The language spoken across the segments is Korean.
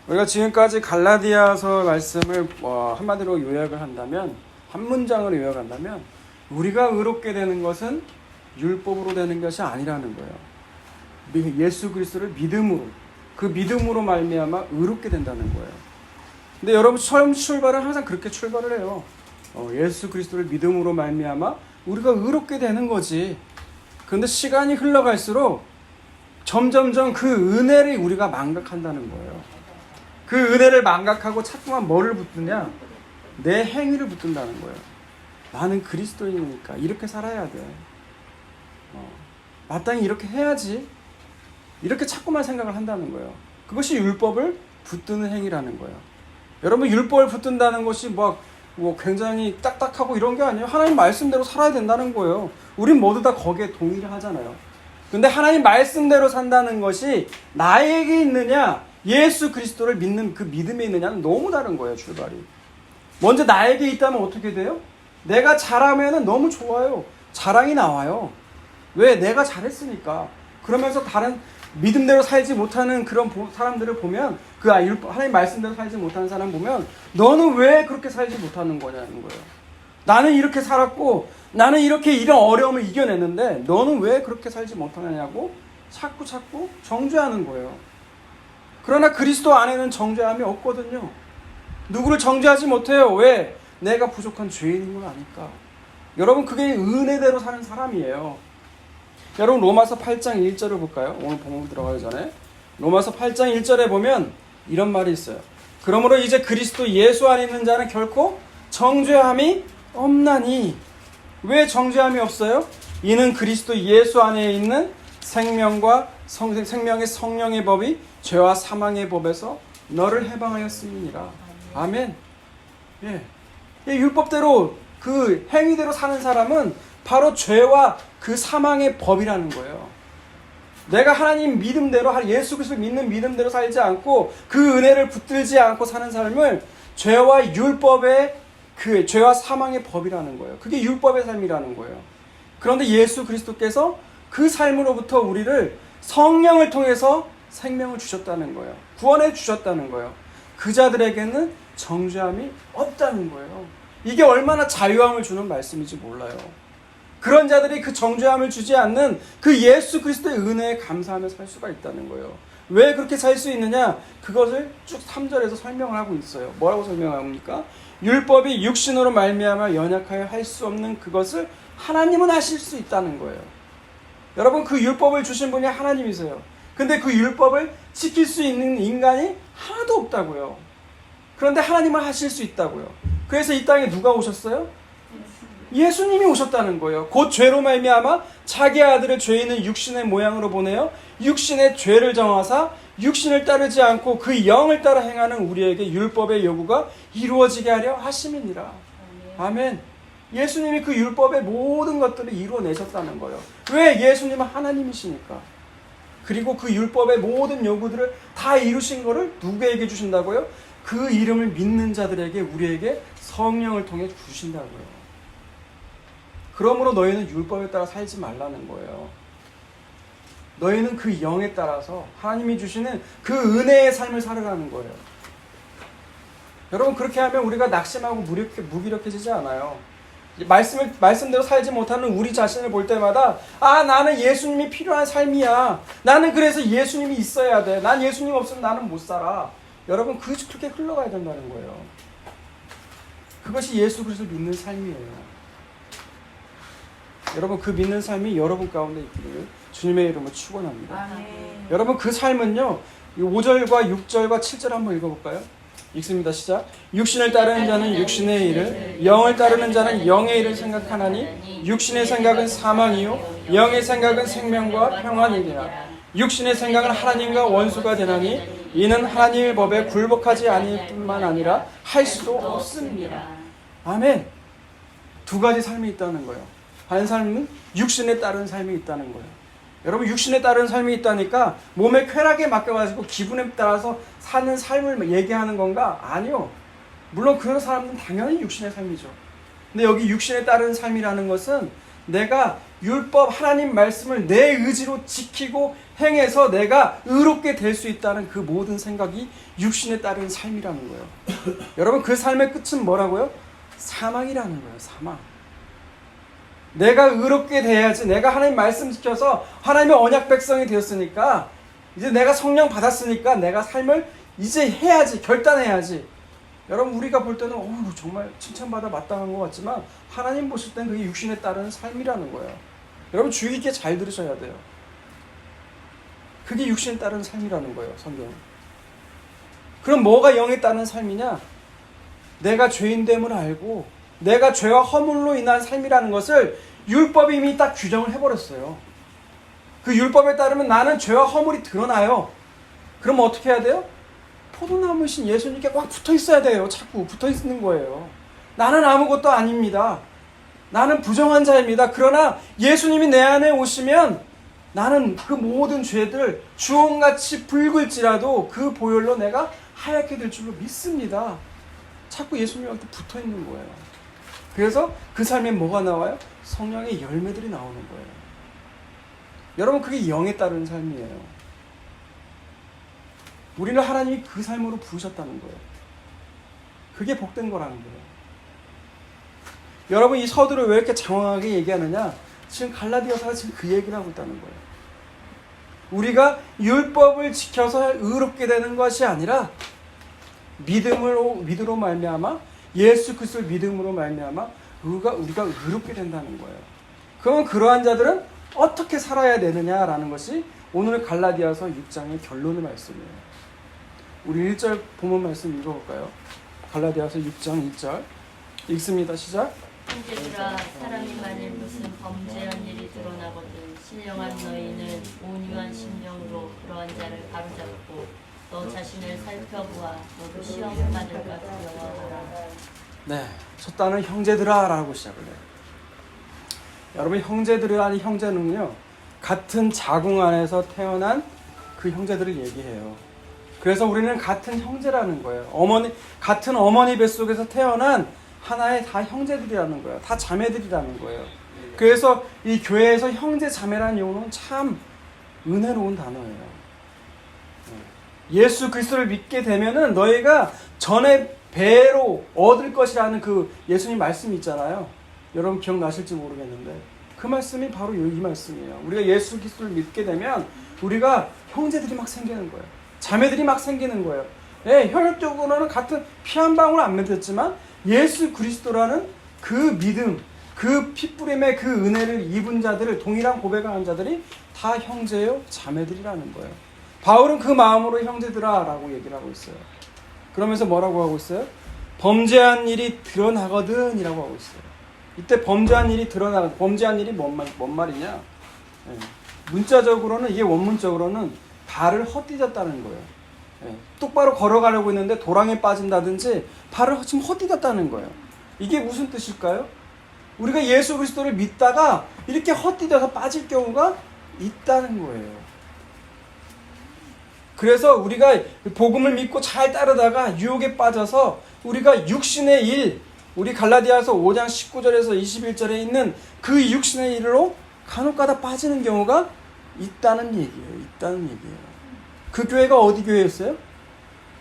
우리가 지금까지 갈라디아서 말씀을 한마디로 요약을 한다면, 한 문장으로 요약한다면, 우리가 의롭게 되는 것은 율법으로 되는 것이 아니라는 거예요. 예수 그리스도를 믿음으로, 그 믿음으로 말미암아 의롭게 된다는 거예요. 근데 여러분 처음 출발은 항상 그렇게 출발을 해요. 예수 그리스도를 믿음으로 말미암아 우리가 의롭게 되는 거지. 그런데 시간이 흘러갈수록 점점점 그 은혜를 우리가 망각한다는 거예요. 그 은혜를 망각하고 자꾸만 뭐를 붙드냐? 내 행위를 붙든다는 거예요. 나는 그리스도인이니까 이렇게 살아야 돼. 마땅히 이렇게 해야지. 이렇게 자꾸만 생각을 한다는 거예요. 그것이 율법을 붙드는 행위라는 거예요. 여러분 율법을 붙든다는 것이 뭐 굉장히 딱딱하고 이런 게 아니에요. 하나님 말씀대로 살아야 된다는 거예요. 우린 모두 다 거기에 동의를 하잖아요. 근데 하나님 말씀대로 산다는 것이 나에게 있느냐, 예수 그리스도를 믿는 그 믿음에 있느냐는 너무 다른 거예요, 출발이. 먼저 나에게 있다면 어떻게 돼요? 내가 잘하면 너무 좋아요. 자랑이 나와요. 왜? 내가 잘했으니까. 그러면서 다른 믿음대로 살지 못하는 그런 사람들을 보면, 하나님 말씀대로 살지 못하는 사람 보면, 너는 왜 그렇게 살지 못하는 거냐는 거예요. 나는 이렇게 살았고, 나는 이렇게 이런 어려움을 이겨냈는데, 너는 왜 그렇게 살지 못하느냐고 자꾸 정죄하는 거예요. 그러나 그리스도 안에는 정죄함이 없거든요. 누구를 정죄하지 못해요. 왜? 내가 부족한 죄인인 걸 아니까. 여러분 그게 은혜대로 사는 사람이에요. 여러분 로마서 8장 1절을 볼까요? 오늘 본문 들어가기 전에 로마서 8장 1절에 보면 이런 말이 있어요. 그러므로 이제 그리스도 예수 안에 있는 자는 결코 정죄함이 없나니. 왜 정죄함이 없어요? 이는 그리스도 예수 안에 있는 생명과 생명의 성령의 법이 죄와 사망의 법에서 너를 해방하였음이니라. 아멘. 예. 율법대로 그 행위대로 사는 사람은 바로 죄와 그 사망의 법이라는 거예요. 내가 하나님 믿음대로, 예수 그리스도 믿는 믿음대로 살지 않고 그 은혜를 붙들지 않고 사는 삶을 죄와 율법의 그 죄와 사망의 법이라는 거예요. 그게 율법의 삶이라는 거예요. 그런데 예수 그리스도께서 그 삶으로부터 우리를 성령을 통해서 생명을 주셨다는 거예요. 구원해 주셨다는 거예요. 그 자들에게는 정죄함이 없다는 거예요. 이게 얼마나 자유함을 주는 말씀인지 몰라요. 그런 자들이 그 정죄함을 주지 않는 그 예수 그리스도의 은혜에 감사하며 살 수가 있다는 거예요. 왜 그렇게 살 수 있느냐? 그것을 쭉 3절에서 설명을 하고 있어요. 뭐라고 설명합니까? 율법이 육신으로 말미암아 연약하여 할 수 없는 그것을 하나님은 하실 수 있다는 거예요. 여러분 그 율법을 주신 분이 하나님이세요. 근데 그 율법을 지킬 수 있는 인간이 하나도 없다고요. 그런데 하나님은 하실 수 있다고요. 그래서 이 땅에 누가 오셨어요? 예수님이 오셨다는 거예요. 곧 죄로 말미암아 자기 아들을 죄 있는 육신의 모양으로 보내어 육신의 죄를 정하사 육신을 따르지 않고 그 영을 따라 행하는 우리에게 율법의 요구가 이루어지게 하려 하심이니라. 아멘. 예수님이 그 율법의 모든 것들을 이루어내셨다는 거예요. 왜? 예수님은 하나님이시니까. 그리고 그 율법의 모든 요구들을 다 이루신 거를 누구에게 주신다고요? 그 이름을 믿는 자들에게, 우리에게 성령을 통해 주신다고요. 그러므로 너희는 율법에 따라 살지 말라는 거예요. 너희는 그 영에 따라서 하나님이 주시는 그 은혜의 삶을 살으라는 거예요. 여러분 그렇게 하면 우리가 낙심하고 무기력해지지 않아요. 말씀대로 살지 못하는 우리 자신을 볼 때마다 나는 예수님이 필요한 삶이야. 나는 그래서 예수님이 있어야 돼. 난 예수님 없으면 나는 못 살아. 여러분 그렇게 흘러가야 된다는 거예요. 그것이 예수 그리스도 믿는 삶이에요. 여러분 그 믿는 삶이 여러분 가운데 있기를 주님의 이름으로 축원합니다. 아멘. 여러분 그 삶은요 5절과 6절과 7절 한번 읽어볼까요? 읽습니다. 시작. 육신을 따르는 자는 육신의 일을, 영을 따르는 자는 영의 일을 생각하나니 육신의 생각은 사망이요 영의 생각은 생명과 평안이니라. 육신의 생각은 하나님과 원수가 되나니 이는 하나님의 법에 굴복하지 아니할 뿐만 아니라 할 수도 없습니다. 아멘. 두 가지 삶이 있다는 거예요. 한 삶은 육신에 따른 삶이 있다는 거예요. 여러분 육신에 따른 삶이 있다니까 몸의 쾌락에 맡겨가지고 기분에 따라서 사는 삶을 얘기하는 건가? 아니요. 물론 그런 사람들은 당연히 육신의 삶이죠. 근데 여기 육신에 따른 삶이라는 것은 내가 율법 하나님 말씀을 내 의지로 지키고 행해서 내가 의롭게 될 수 있다는 그 모든 생각이 육신에 따른 삶이라는 거예요. 여러분 그 삶의 끝은 뭐라고요? 사망이라는 거예요. 사망. 내가 의롭게 돼야지. 내가 하나님 말씀 지켜서 하나님의 언약 백성이 되었으니까 이제 내가 성령 받았으니까 내가 삶을 이제 해야지. 결단해야지. 여러분 우리가 볼 때는 정말 칭찬받아 마땅한 것 같지만 하나님 보실 때는 그게 육신에 따른 삶이라는 거예요. 여러분 주의 깊게 잘 들으셔야 돼요. 그게 육신에 따른 삶이라는 거예요. 성경은. 그럼 뭐가 영에 따른 삶이냐? 내가 죄인됨을 알고 내가 죄와 허물로 인한 삶이라는 것을 율법이 이미 딱 규정을 해버렸어요. 그 율법에 따르면 나는 죄와 허물이 드러나요. 그럼 어떻게 해야 돼요? 포도나무신 예수님께 꽉 붙어 있어야 돼요. 자꾸 붙어 있는 거예요. 나는 아무것도 아닙니다. 나는 부정한 자입니다. 그러나 예수님이 내 안에 오시면 나는 그 모든 죄들 주홍같이 붉을지라도 그 보혈로 내가 하얗게 될 줄로 믿습니다. 자꾸 예수님한테 붙어 있는 거예요. 그래서 그 삶에 뭐가 나와요? 성령의 열매들이 나오는 거예요. 여러분 그게 영에 따른 삶이에요. 우리는 하나님이 그 삶으로 부르셨다는 거예요. 그게 복된 거라는 거예요. 여러분 이 서두를 왜 이렇게 장황하게 얘기하느냐? 지금 갈라디아서가 지금 그 얘기를 하고 있다는 거예요. 우리가 율법을 지켜서 의롭게 되는 것이 아니라 믿음으로 말미암아 예수 그리스도를 믿음으로 말미암아 우리가 의롭게 된다는 거예요. 그러면 그러한 자들은 어떻게 살아야 되느냐라는 것이 오늘 갈라디아서 6장의 결론의 말씀이에요. 우리 1절 본문 말씀 읽어볼까요? 갈라디아서 6장 1절 읽습니다. 시작. 형제들아 사람이 만일 무슨 범죄한 일이 드러나거든 신령한 너희는 온유한 심령으로 그러한 자를 바로잡고 너 자신을 살펴보아 너도 시험 받을까 두려워하라. 네, 첫 단은 형제들아 라고 시작을 해요. 여러분 형제들이라는 형제는요 같은 자궁 안에서 태어난 그 형제들을 얘기해요. 그래서 우리는 같은 형제라는 거예요. 같은 어머니 뱃속에서 태어난 하나의 다 형제들이라는 거예요. 다 자매들이라는 거예요. 그래서 이 교회에서 형제 자매라는 용어는 참 은혜로운 단어예요. 예수 그리스도를 믿게 되면은 너희가 전에 배로 얻을 것이라는 그 예수님 말씀이 있잖아요. 여러분 기억나실지 모르겠는데 그 말씀이 바로 이 말씀이에요. 우리가 예수 그리스도를 믿게 되면 우리가 형제들이 막 생기는 거예요. 자매들이 막 생기는 거예요. 예, 혈육적으로는 같은 피 한 방울 안 맺었지만 예수 그리스도라는 그 믿음, 그 피뿌림의 그 은혜를 입은 자들을 동일한 고백하는 자들이 다 형제요 자매들이라는 거예요. 바울은 그 마음으로 형제들아 라고 얘기를 하고 있어요. 그러면서 뭐라고 하고 있어요? 범죄한 일이 드러나거든 이라고 하고 있어요. 이때 범죄한 일이 뭔 말이냐? 예, 문자적으로는 이게 원문적으로는 발을 헛디뎠다는 거예요. 예, 똑바로 걸어가려고 했는데 도랑에 빠진다든지 발을 지금 헛디뎠다는 거예요. 이게 무슨 뜻일까요? 우리가 예수 그리스도를 믿다가 이렇게 헛디뎌서 빠질 경우가 있다는 거예요. 그래서 우리가 복음을 믿고 잘 따르다가 유혹에 빠져서 우리가 육신의 일, 우리 갈라디아서 5장 19절에서 21절에 있는 그 육신의 일로 간혹가다 빠지는 경우가 있다는 얘기예요. 그 교회가 어디 교회였어요?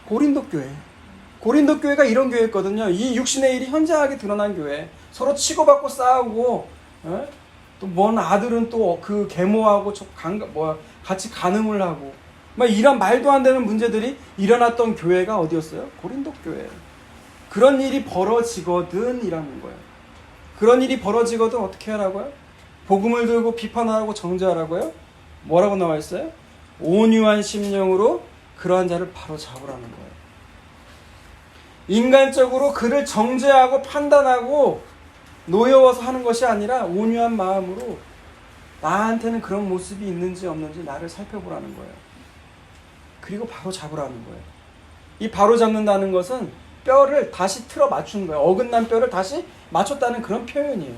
고린도 교회. 고린도 교회가 이런 교회였거든요. 이 육신의 일이 현저하게 드러난 교회. 서로 치고받고 싸우고, 또 뭔 아들은 또 그 계모하고 같이 간음을 하고, 막 이런 말도 안 되는 문제들이 일어났던 교회가 어디였어요? 고린도 교회. 그런 일이 벌어지거든 이라는 거예요. 그런 일이 벌어지거든 어떻게 하라고요? 복음을 들고 비판하라고 정죄하라고요? 뭐라고 나와 있어요? 온유한 심령으로 그러한 자를 바로 잡으라는 거예요. 인간적으로 그를 정죄하고 판단하고 노여워서 하는 것이 아니라 온유한 마음으로 나한테는 그런 모습이 있는지 없는지 나를 살펴보라는 거예요. 그리고 바로 잡으라는 거예요. 이 바로 잡는다는 것은 뼈를 다시 틀어 맞추는 거예요. 어긋난 뼈를 다시 맞췄다는 그런 표현이에요.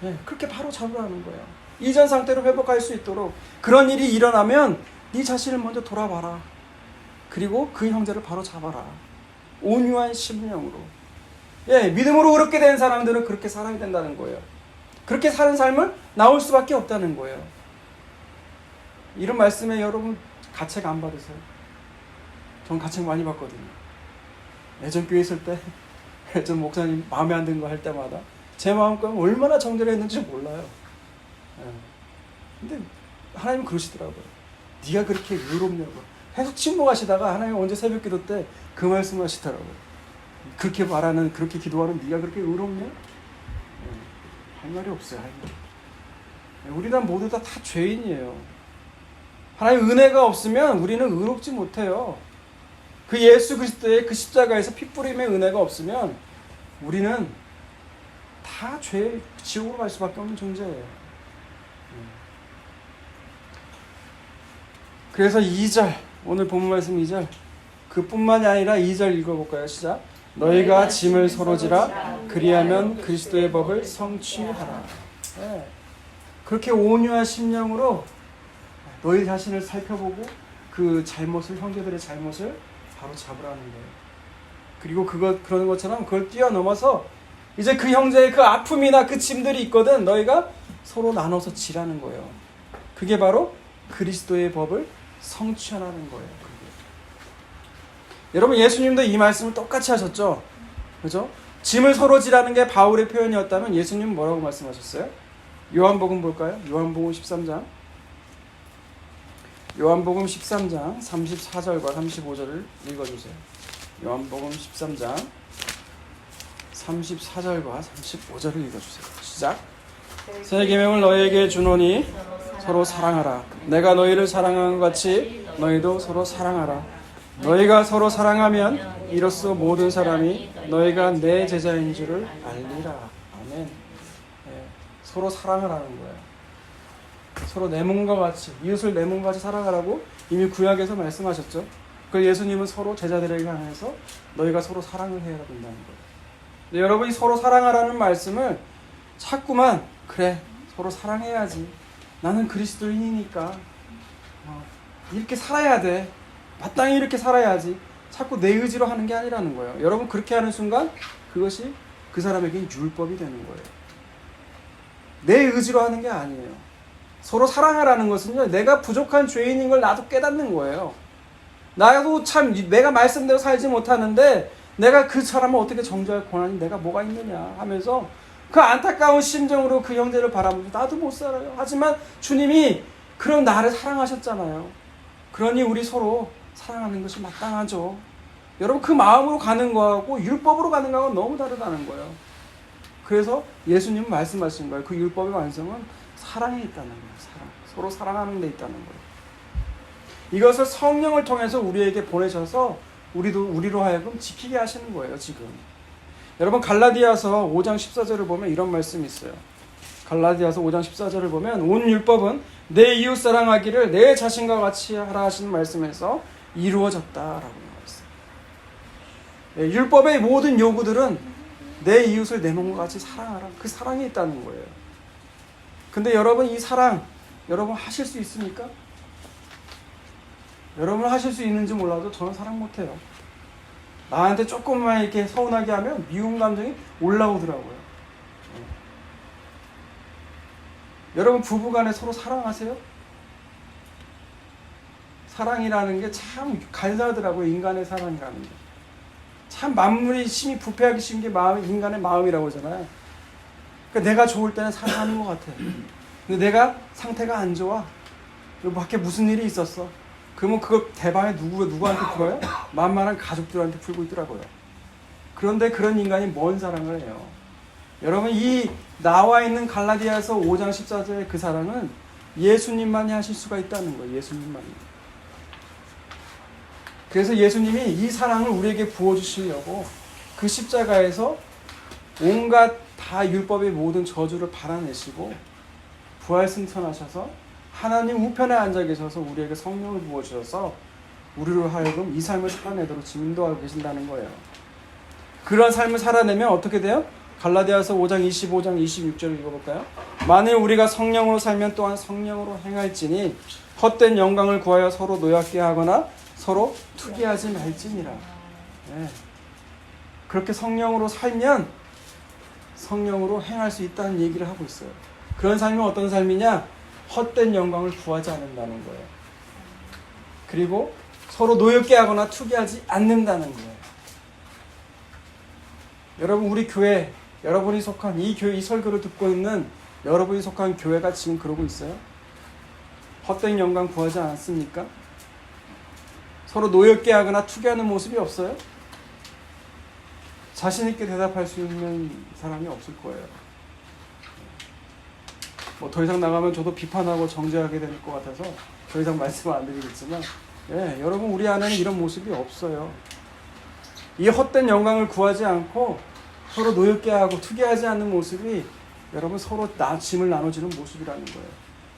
네, 그렇게 바로 잡으라는 거예요. 이전 상태로 회복할 수 있도록 그런 일이 일어나면 네 자신을 먼저 돌아봐라. 그리고 그 형제를 바로 잡아라. 온유한 심령으로. 예, 믿음으로 의롭게 된 사람들은 그렇게 살아야 된다는 거예요. 그렇게 사는 삶을 나올 수밖에 없다는 거예요. 이런 말씀에 여러분 가책 안 받으세요? 전 가책 많이 받거든요. 예전 교회 있을 때 예전 목사님 마음에 안 드는 거 할 때마다 제 마음과는 얼마나 정결했는지 몰라요. 근데 하나님은 그러시더라고요. 네가 그렇게 의롭냐고. 계속 침묵하시다가 하나님 언제 새벽 기도 때 그 말씀 하시더라고요. 그렇게 말하는, 그렇게 기도하는 네가 그렇게 의롭냐? 할 말이 없어요. 할 말이. 우리는 모두 다 죄인이에요. 하나님 은혜가 없으면 우리는 의롭지 못해요. 그 예수 그리스도의 그 십자가에서 피 뿌림의 은혜가 없으면 우리는 다 죄, 지옥으로 갈 수밖에 없는 존재예요. 그래서 2절, 오늘 본문 말씀 2절, 그뿐만이 아니라 2절 읽어볼까요? 시작. 너희가 짐을 서로 지라 그리하면 그리스도의 법을 성취하라. 네. 그렇게 온유한 심령으로 너희 자신을 살펴보고 그 잘못을, 형제들의 잘못을 바로 잡으라는 거예요. 그리고 그러는 것처럼 그걸 뛰어넘어서 이제 그 형제의 그 아픔이나 그 짐들이 있거든 너희가 서로 나눠서 지라는 거예요. 그게 바로 그리스도의 법을 성취하라는 거예요. 여러분 예수님도 이 말씀을 똑같이 하셨죠? 그죠? 짐을 서로 지라는 게 바울의 표현이었다면 예수님은 뭐라고 말씀하셨어요? 요한복음 볼까요? 요한복음 13장. 요한복음 13장 34절과 35절을 읽어주세요. 요한복음 13장 34절과 35절을 읽어주세요. 시작. 새 계명을 너희에게 주노니 서로 사랑하라. 내가 너희를 사랑한 것 같이 너희도 서로 사랑하라. 너희가 서로 사랑하면 이로써 모든 사람이 너희가 내 제자인 줄을 알리라. 아멘. 네, 서로 사랑을 하는 거예요. 서로 내 몸과 같이, 이웃을 내 몸과 같이 사랑하라고 이미 구약에서 말씀하셨죠. 그 예수님은 서로 제자들에게 향해서 너희가 서로 사랑을 해야 된다는 거예요. 근데 여러분이 서로 사랑하라는 말씀을 자꾸만 그래 서로 사랑해야지. 나는 그리스도인이니까 이렇게 살아야 돼. 마땅히 이렇게 살아야지. 자꾸 내 의지로 하는 게 아니라는 거예요. 여러분 그렇게 하는 순간 그것이 그 사람에게 율법이 되는 거예요. 내 의지로 하는 게 아니에요. 서로 사랑하라는 것은요, 내가 부족한 죄인인 걸 나도 깨닫는 거예요. 나도 참 내가 말씀대로 살지 못하는데 내가 그 사람을 어떻게 정죄할 권한이 내가 뭐가 있느냐 하면서 그 안타까운 심정으로 그 형제를 바라보면서 나도 못 살아요. 하지만 주님이 그런 나를 사랑하셨잖아요. 그러니 우리 서로 사랑하는 것이 마땅하죠. 여러분 그 마음으로 가는 거하고 율법으로 가는 거하고 너무 다르다는 거예요. 그래서 예수님은 말씀하신 거예요. 그 율법의 완성은 사랑에 있다는 거예요. 사랑. 서로 사랑하는 데 있다는 거예요. 이것을 성령을 통해서 우리에게 보내셔서 우리로 하여금 지키게 하시는 거예요. 지금 여러분 갈라디아서 5장 14절을 보면 이런 말씀이 있어요. 갈라디아서 5장 14절을 보면 온 율법은 내 이웃 사랑하기를 내 자신과 같이 하라 하시는 말씀에서 이루어졌다라고 말했어요. 네, 율법의 모든 요구들은 내 이웃을 내 몸과 같이 사랑하라. 그 사랑이 있다는 거예요. 근데 여러분 이 사랑 여러분 하실 수 있습니까? 여러분 하실 수 있는지 몰라도 저는 사랑 못해요. 나한테 조금만 이렇게 서운하게 하면 미움 감정이 올라오더라고요. 여러분 부부간에 서로 사랑하세요? 사랑이라는 게 참 간사하더라고요. 인간의 사랑이라는 게. 참 만물이 심히 부패하기 쉬운 게 인간의 마음이라고 하잖아요. 그러니까 내가 좋을 때는 사랑하는 것 같아. 근데 내가 상태가 안 좋아. 밖에 무슨 일이 있었어. 그러면 그걸 대방에 누구한테 풀어요? 만만한 가족들한테 풀고 있더라고요. 그런데 그런 인간이 뭔 사랑을 해요? 여러분 이 나와 있는 갈라디아서 5장 14절의 그 사랑은 예수님만이 하실 수가 있다는 거예요. 예수님만이. 그래서 예수님이 이 사랑을 우리에게 부어주시려고 그 십자가에서 온갖 다 율법의 모든 저주를 발아내시고 부활 승천하셔서 하나님 우편에 앉아 계셔서 우리에게 성령을 부어주셔서 우리로 하여금 이 삶을 살아내도록 지금 인도하고 계신다는 거예요. 그런 삶을 살아내면 어떻게 돼요? 갈라디아서 5장 25장 26절을 읽어볼까요? 만일 우리가 성령으로 살면 또한 성령으로 행할지니 헛된 영광을 구하여 서로 노엽게 하거나 서로 투기하지 말지니라. 네. 그렇게 성령으로 살면 성령으로 행할 수 있다는 얘기를 하고 있어요. 그런 삶이 어떤 삶이냐? 헛된 영광을 구하지 않는다는 거예요. 그리고 서로 노엽게 하거나 투기하지 않는다는 거예요. 여러분, 우리 교회, 여러분이 속한 이 교회, 이 설교를 듣고 있는 여러분이 속한 교회가 지금 그러고 있어요? 헛된 영광 구하지 않았습니까? 서로 노엽게 하거나 투기하는 모습이 없어요? 자신 있게 대답할 수 있는 사람이 없을 거예요. 뭐 더 이상 나가면 저도 비판하고 정죄하게 될 것 같아서 더 이상 말씀을 안 드리겠지만, 예, 여러분, 우리 안에는 이런 모습이 없어요. 이 헛된 영광을 구하지 않고 서로 노엽게 하고 투기하지 않는 모습이 여러분 서로 짐을 나눠주는 모습이라는 거예요.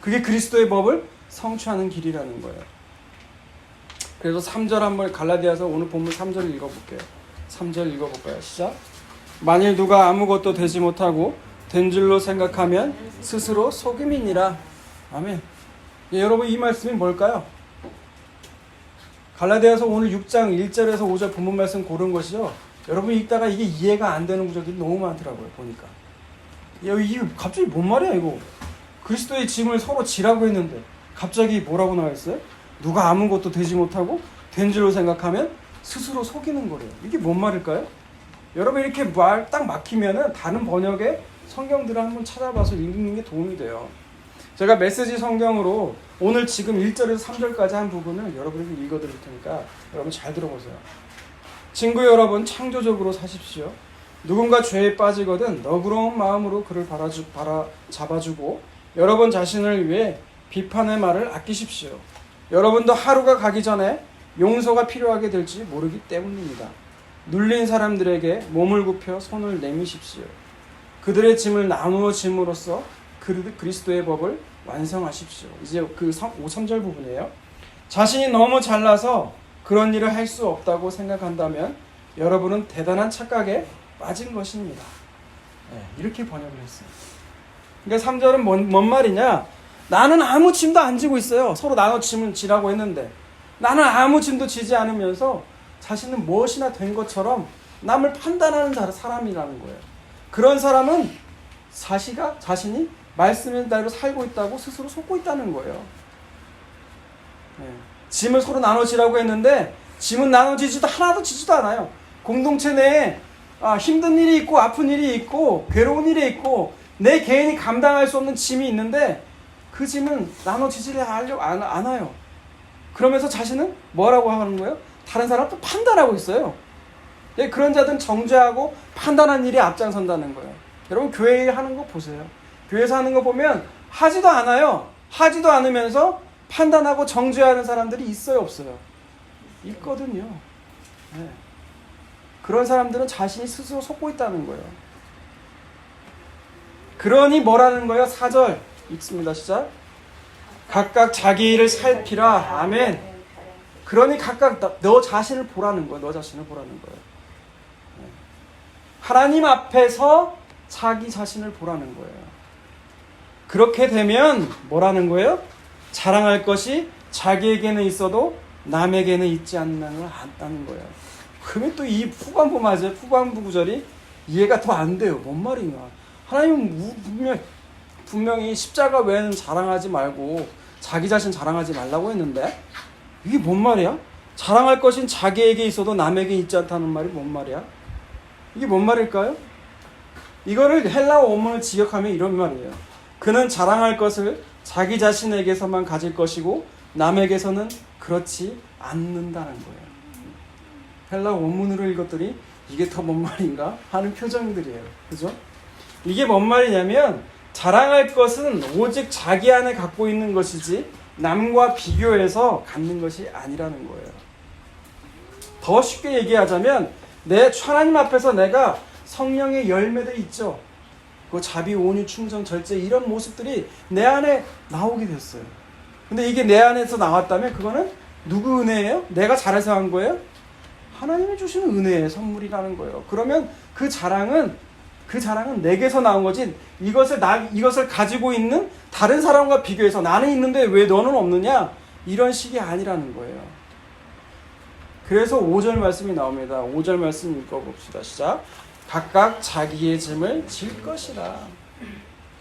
그게 그리스도의 법을 성취하는 길이라는 거예요. 그래서 3절 한번 갈라디아서 오늘 본문 3절 읽어볼게요. 3절 읽어볼까요? 시작. 만일 누가 아무것도 되지 못하고 된 줄로 생각하면 스스로 속임이니라. 아멘. 예, 여러분, 이 말씀이 뭘까요? 갈라디아서 오늘 6장 1절에서 5절 본문 말씀 고른 것이요. 여러분 읽다가 이게 이해가 안 되는 구절이 너무 많더라고요. 보니까. 야, 이게 갑자기 뭔 말이야 이거. 그리스도의 짐을 서로 지라고 했는데 갑자기 뭐라고 나와 있어요? 누가 아무것도 되지 못하고 된 줄로 생각하면 스스로 속이는 거래요. 이게 뭔 말일까요? 여러분, 이렇게 말 딱 막히면은 다른 번역의 성경들을 한번 찾아봐서 읽는 게 도움이 돼요. 제가 메시지 성경으로 오늘 지금 1절에서 3절까지 한 부분을 여러분에게 읽어드릴 테니까 여러분 잘 들어보세요. 친구 여러분, 창조적으로 사십시오. 누군가 죄에 빠지거든 너그러운 마음으로 그를 잡아주고 여러분 자신을 위해 비판의 말을 아끼십시오. 여러분도 하루가 가기 전에 용서가 필요하게 될지 모르기 때문입니다. 눌린 사람들에게 몸을 굽혀 손을 내미십시오. 그들의 짐을 나누어 짐으로써 그리스도의 법을 완성하십시오. 이제 그 3절 부분이에요. 자신이 너무 잘나서 그런 일을 할 수 없다고 생각한다면 여러분은 대단한 착각에 빠진 것입니다. 네, 이렇게 번역을 했어요. 그러니까 3절은 뭔 말이냐? 나는 아무 짐도 안 지고 있어요. 서로 나눠 짐을 지라고 했는데 나는 아무 짐도 지지 않으면서 자신은 무엇이나 된 것처럼 남을 판단하는 사람이라는 거예요. 그런 사람은 자신이 말씀의 대로 살고 있다고 스스로 속고 있다는 거예요. 네. 짐을 서로 나눠지라고 했는데 짐은 나눠지지도 하나도 지지도 않아요. 공동체 내에 힘든 일이 있고 아픈 일이 있고 괴로운 일이 있고 내 개인이 감당할 수 없는 짐이 있는데 그 짐은 나눠지지를 않아요. 그러면서 자신은 뭐라고 하는 거예요? 다른 사람을 또 판단하고 있어요. 그런 자들은 정죄하고 판단하는 일에 앞장선다는 거예요. 여러분, 교회에 하는 거 보세요. 교회에서 하는 거 보면 하지도 않아요. 하지도 않으면서 판단하고 정죄하는 사람들이 있어요, 없어요? 있거든요. 네. 그런 사람들은 자신이 스스로 속고 있다는 거예요. 그러니 뭐라는 거예요? 4절 읽습니다. 시작. 각각 자기 일을 살피라. 아멘. 그러니 각각 너 자신을 보라는 거예요. 너 자신을 보라는 거예요. 네. 하나님 앞에서 자기 자신을 보라는 거예요. 그렇게 되면 뭐라는 거예요? 자랑할 것이 자기에게는 있어도 남에게는 있지 않는 거예요. 그러면 또 이 후반부 맞아요. 후반부 구절이 이해가 더 안 돼요. 뭔 말인가? 하나님은 분명히 십자가 외에는 자랑하지 말고 자기 자신 자랑하지 말라고 했는데 이게 뭔 말이야? 자랑할 것은 자기에게 있어도 남에게 있지 않다는 말이 뭔 말이야? 이게 뭔 말일까요? 이거를 헬라어 원문을 직역하면 이런 말이에요. 그는 자랑할 것을 자기 자신에게서만 가질 것이고 남에게서는 그렇지 않는다는 거예요. 헬라어 원문으로 읽었더니 이게 더 뭔 말인가 하는 표정들이에요. 그죠? 이게 뭔 말이냐면 자랑할 것은 오직 자기 안에 갖고 있는 것이지 남과 비교해서 갖는 것이 아니라는 거예요. 더 쉽게 얘기하자면 하나님 앞에서 내가 성령의 열매들이 있죠. 그 자비, 온유, 충성, 절제 이런 모습들이 내 안에 나오게 됐어요. 근데 이게 내 안에서 나왔다면 그거는 누구 은혜예요? 내가 잘해서 한 거예요? 하나님이 주시는 은혜의 선물이라는 거예요. 그러면 그 자랑은 내게서 나온 거지 이것을 가지고 있는 다른 사람과 비교해서 나는 있는데 왜 너는 없느냐? 이런 식이 아니라는 거예요. 그래서 5절 말씀이 나옵니다. 5절 말씀 읽어봅시다. 시작. 각각 자기의 짐을 질 것이라.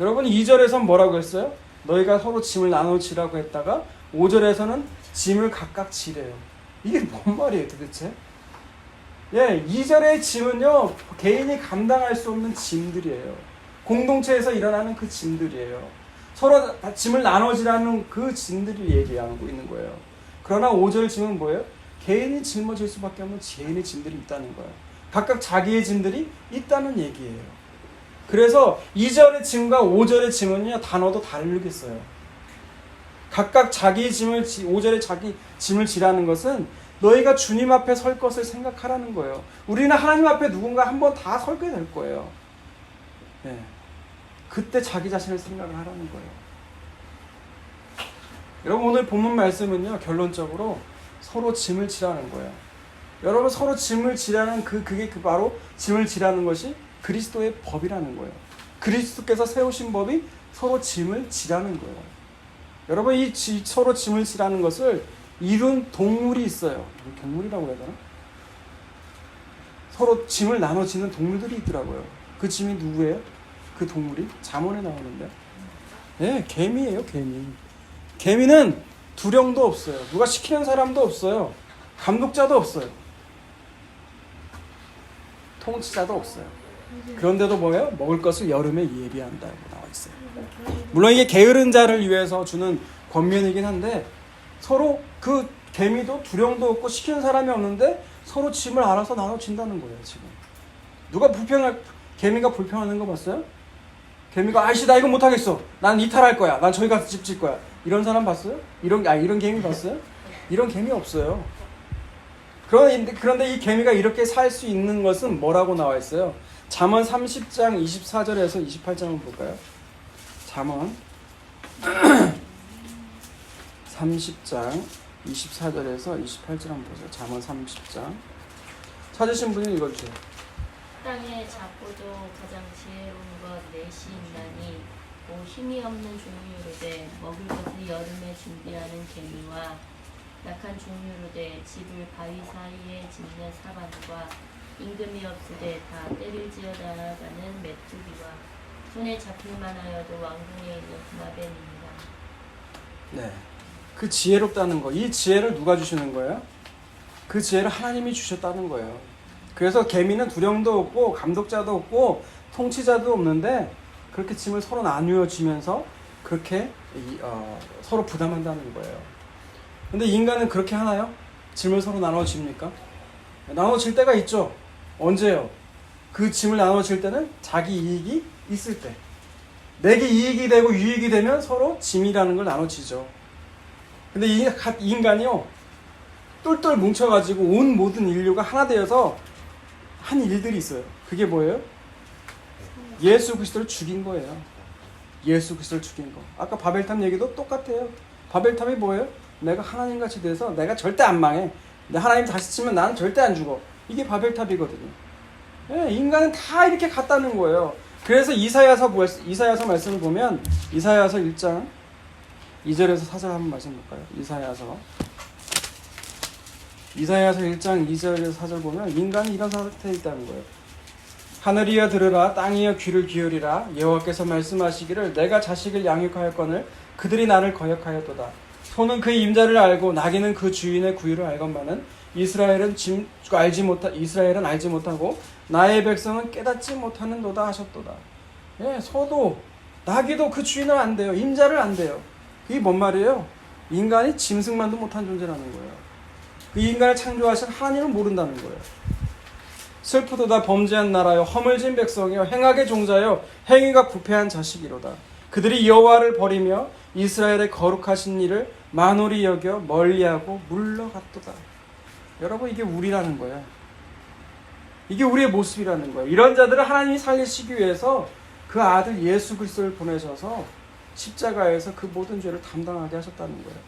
여러분 2절에서는 뭐라고 했어요? 너희가 서로 짐을 나눠 지라고 했다가 5절에서는 짐을 각각 지래요. 이게 뭔 말이에요 도대체? 예, 2절의 짐은요 개인이 감당할 수 없는 짐들이에요. 공동체에서 일어나는 그 짐들이에요. 서로 짐을 나눠지라는 그 짐들이 얘기하고 있는 거예요. 그러나 5절 짐은 뭐예요? 개인이 짊어질 수밖에 없는 개인의 짐들이 있다는 거예요. 각각 자기의 짐들이 있다는 얘기예요. 그래서 2절의 짐과 5절의 짐은요 단어도 다르겠어요. 각각 자기의 짐을 5절에 자기 짐을 지라는 것은 너희가 주님 앞에 설 것을 생각하라는 거예요. 우리는 하나님 앞에 누군가 한번 다 설게 될 거예요. 네. 그때 자기 자신을 생각을 하라는 거예요. 여러분 오늘 본문 말씀은요 결론적으로 서로 짐을 지라는 거예요. 여러분 서로 짐을 지라는 그게 바로 짐을 지라는 것이 그리스도의 법이라는 거예요. 그리스도께서 세우신 법이 서로 짐을 지라는 거예요. 여러분 이 서로 짐을 지라는 것을 이룬 동물이 있어요. 동물이라고 해야 되나? 서로 짐을 나눠지는 동물들이 있더라고요. 그 짐이 누구예요? 그 동물이 잠언에 나오는데, 네, 개미예요. 개미. 개미는 두령도 없어요. 누가 시키는 사람도 없어요. 감독자도 없어요. 통치자도 없어요. 그런데도 뭐예요? 먹을 것을 여름에 예비한다고 나와 있어요. 물론 이게 게으른 자를 위해서 주는 권면이긴 한데 서로 그 개미도 두령도 없고 시키는 사람이 없는데 서로 짐을 알아서 나눠진다는 거예요. 지금 누가 개미가 불평하는 거 봤어요? 개미가 아이씨 나 이거 못하겠어. 난 이탈할 거야. 난 저기 가서 집 질 거야. 이런 사람 봤어요? 이런 개미 봤어요? 이런 개미 없어요. 그런데 이 개미가 이렇게 살 수 있는 것은 뭐라고 나와 있어요? 잠언 30장 24절에서 28장을 볼까요? 잠언 30장 24절에서 28절 한번 보세요. 잠언 30장 찾으신 분이 읽어주세요. 땅에 작고도 가장 지혜로운 것 넷이 있나니 오 힘이 없는 종류로되 먹을 것을 여름에 준비하는 개미와 약한 종류로되 집을 바위 사이에 짓는 사반과 임금이 없으되 다 때를 지어 나가는 메뚜기와 손에 잡힐 만하여도 왕궁에 있는 구마뱀입니다. 네, 그 지혜롭다는 거, 이 지혜를 누가 주시는 거예요? 그 지혜를 하나님이 주셨다는 거예요. 그래서 개미는 두령도 없고 감독자도 없고 통치자도 없는데 그렇게 짐을 서로 나누어 주면서 그렇게 서로 부담한다는 거예요. 근데 인간은 그렇게 하나요? 짐을 서로 나눠집니까? 나눠질 때가 있죠. 언제요? 그 짐을 나눠질 때는 자기 이익이 있을 때. 내게 이익이 되고 유익이 되면 서로 짐이라는 걸 나눠지죠. 근데 이 인간이요 똘똘 뭉쳐가지고 온 모든 인류가 하나 되어서 한 일들이 있어요. 그게 뭐예요? 예수 그리스도를 죽인 거예요. 예수 그리스도를 죽인 거. 아까 바벨탑 얘기도 똑같아요. 바벨탑이 뭐예요? 내가 하나님같이 돼서 내가 절대 안 망해. 하나님 다시 치면 나는 절대 안 죽어. 이게 바벨탑이거든요. 네, 인간은 다 이렇게 같다는 거예요. 그래서 이사야서 말씀을 보면 이사야서 1장 2절에서 4절 한번 말씀 볼까요? 이사야서 1장 2절에서 4절 보면 인간이 이런 상태에 있다는 거예요. 하늘이여 들으라 땅이여 귀를 기울이라 여호와께서 말씀하시기를 내가 자식을 양육하였거늘 그들이 나를 거역하였도다. 소는 그의 임자를 알고 나귀는 그 주인의 구유를 알건만은 이스라엘은 알지 못하고 나의 백성은 깨닫지 못하는도다 하셨도다. 예, 소도 나귀도 그 주인을 안 돼요. 임자를 안 돼요. 그게 뭔 말이에요? 인간이 짐승만도 못한 존재라는 거예요. 그 인간을 창조하신 하나님을 모른다는 거예요. 슬프도다 범죄한 나라여 허물진 백성이여 행악의 종자여 행위가 부패한 자식이로다. 그들이 여호와를 버리며 이스라엘의 거룩하신 일을 만홀히 여겨 멀리하고 물러갔도다. 여러분 이게 우리라는 거예요. 이게 우리의 모습이라는 거예요. 이런 자들을 하나님이 살리시기 위해서 그 아들 예수 그리스도를 보내셔서 십자가에서 그 모든 죄를 담당하게 하셨다는 거예요.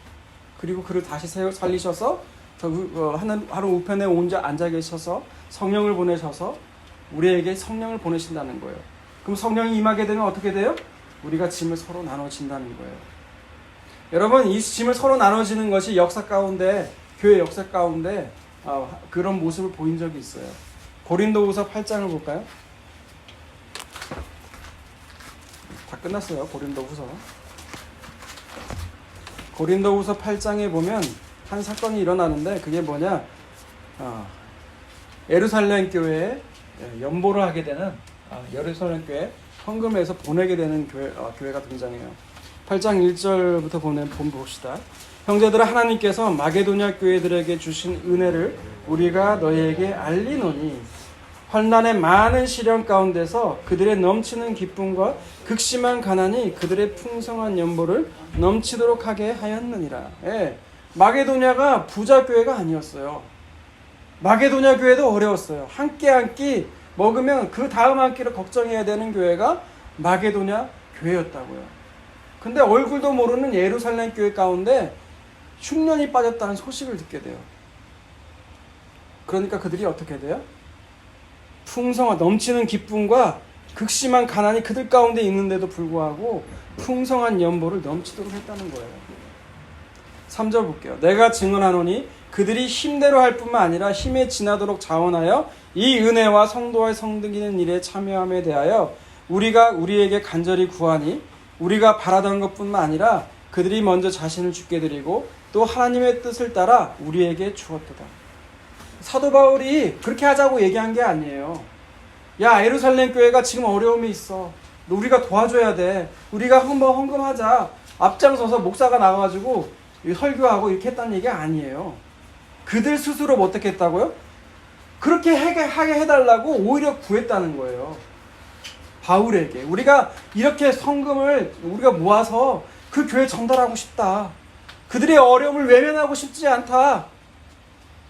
그리고 그를 다시 살리셔서 하늘 우편에 앉아 계셔서 성령을 보내셔서 우리에게 성령을 보내신다는 거예요. 그럼 성령이 임하게 되면 어떻게 돼요? 우리가 짐을 서로 나눠진다는 거예요. 여러분 이 짐을 서로 나눠지는 것이 역사 가운데 교회 역사 가운데 그런 모습을 보인 적이 있어요. 고린도후서 8장을 볼까요? 다 끝났어요. 고린도후서. 고린도후서 8장에 보면 한 사건이 일어나는데 그게 뭐냐? 예루살렘 교회에 연보를 하게 되는 예루살렘 교회 헌금해서 보내게 되는 교회가 등장해요. 8장 1절부터 봅시다. 형제들아, 하나님께서 마게도냐 교회들에게 주신 은혜를 우리가 너희에게 알리노니 환난의 많은 시련 가운데서 그들의 넘치는 기쁨과 극심한 가난이 그들의 풍성한 연보를 넘치도록 하게 하였느니라. 예, 마게도냐가 부자 교회가 아니었어요. 마게도냐 교회도 어려웠어요. 한 끼 먹으면 그 다음 한 끼를 걱정해야 되는 교회가 마게도냐 교회였다고요. 근데 얼굴도 모르는 예루살렘 교회 가운데 흉년이 빠졌다는 소식을 듣게 돼요. 그러니까 그들이 어떻게 돼요? 풍성한 넘치는 기쁨과 극심한 가난이 그들 가운데 있는데도 불구하고 풍성한 연보를 넘치도록 했다는 거예요. 3절 볼게요. 내가 증언하노니 그들이 힘대로 할 뿐만 아니라 힘에 지나도록 자원하여 이 은혜와 성도의 성득이는 일에 참여함에 대하여 우리가 우리에게 간절히 구하니 우리가 바라던 것뿐만 아니라 그들이 먼저 자신을 주께 드리고 또 하나님의 뜻을 따라 우리에게 주었도다. 사도 바울이 그렇게 하자고 얘기한 게 아니에요. 야, 예루살렘 교회가 지금 어려움이 있어. 우리가 도와줘야 돼. 우리가 한번 헌금하자. 앞장서서 목사가 나와가지고 설교하고 이렇게 했다는 얘기 아니에요. 그들 스스로 어떻게 했다고요? 그렇게 하게 해달라고 오히려 구했다는 거예요. 바울에게. 우리가 이렇게 성금을 우리가 모아서 그 교회에 전달하고 싶다. 그들의 어려움을 외면하고 싶지 않다.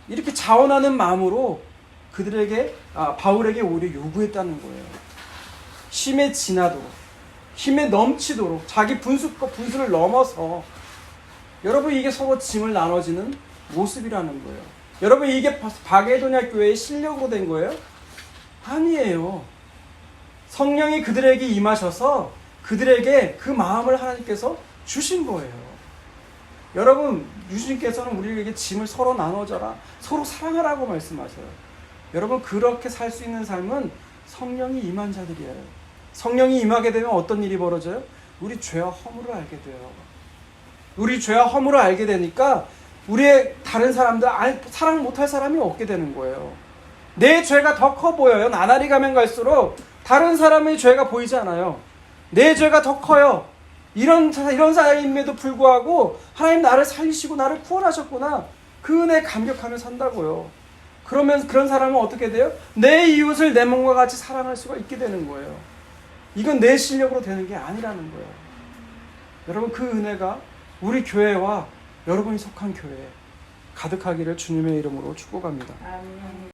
이렇게 자원하는 마음으로 그들에게 바울에게 오히려 요구했다는 거예요. 힘에 지나도록, 힘에 넘치도록, 자기 분수를 넘어서. 여러분, 이게 서로 짐을 나눠지는 모습이라는 거예요. 여러분, 이게 마게도냐 교회의 실력으로 된 거예요? 아니에요. 성령이 그들에게 임하셔서 그들에게 그 마음을 하나님께서 주신 거예요. 여러분, 주님께서는 우리에게 짐을 서로 나눠줘라, 서로 사랑하라고 말씀하셔요. 여러분, 그렇게 살 수 있는 삶은 성령이 임한 자들이에요. 성령이 임하게 되면 어떤 일이 벌어져요? 우리 죄와 허물을 알게 돼요. 우리 죄와 허물을 알게 되니까 우리의 다른 사람들 사랑 못할 사람이 없게 되는 거예요. 내 죄가 더 커 보여요. 나날이 가면 갈수록 다른 사람의 죄가 보이지 않아요. 내 죄가 더 커요. 이런 사람임에도 불구하고 하나님 나를 살리시고 나를 구원하셨구나. 그 은혜에 감격하며 산다고요. 그러면 그런 사람은 어떻게 돼요? 내 이웃을 내 몸과 같이 사랑할 수가 있게 되는 거예요. 이건 내 실력으로 되는 게 아니라는 거예요. 여러분, 그 은혜가 우리 교회와 여러분이 속한 교회에 가득하기를 주님의 이름으로 축복합니다. 아멘.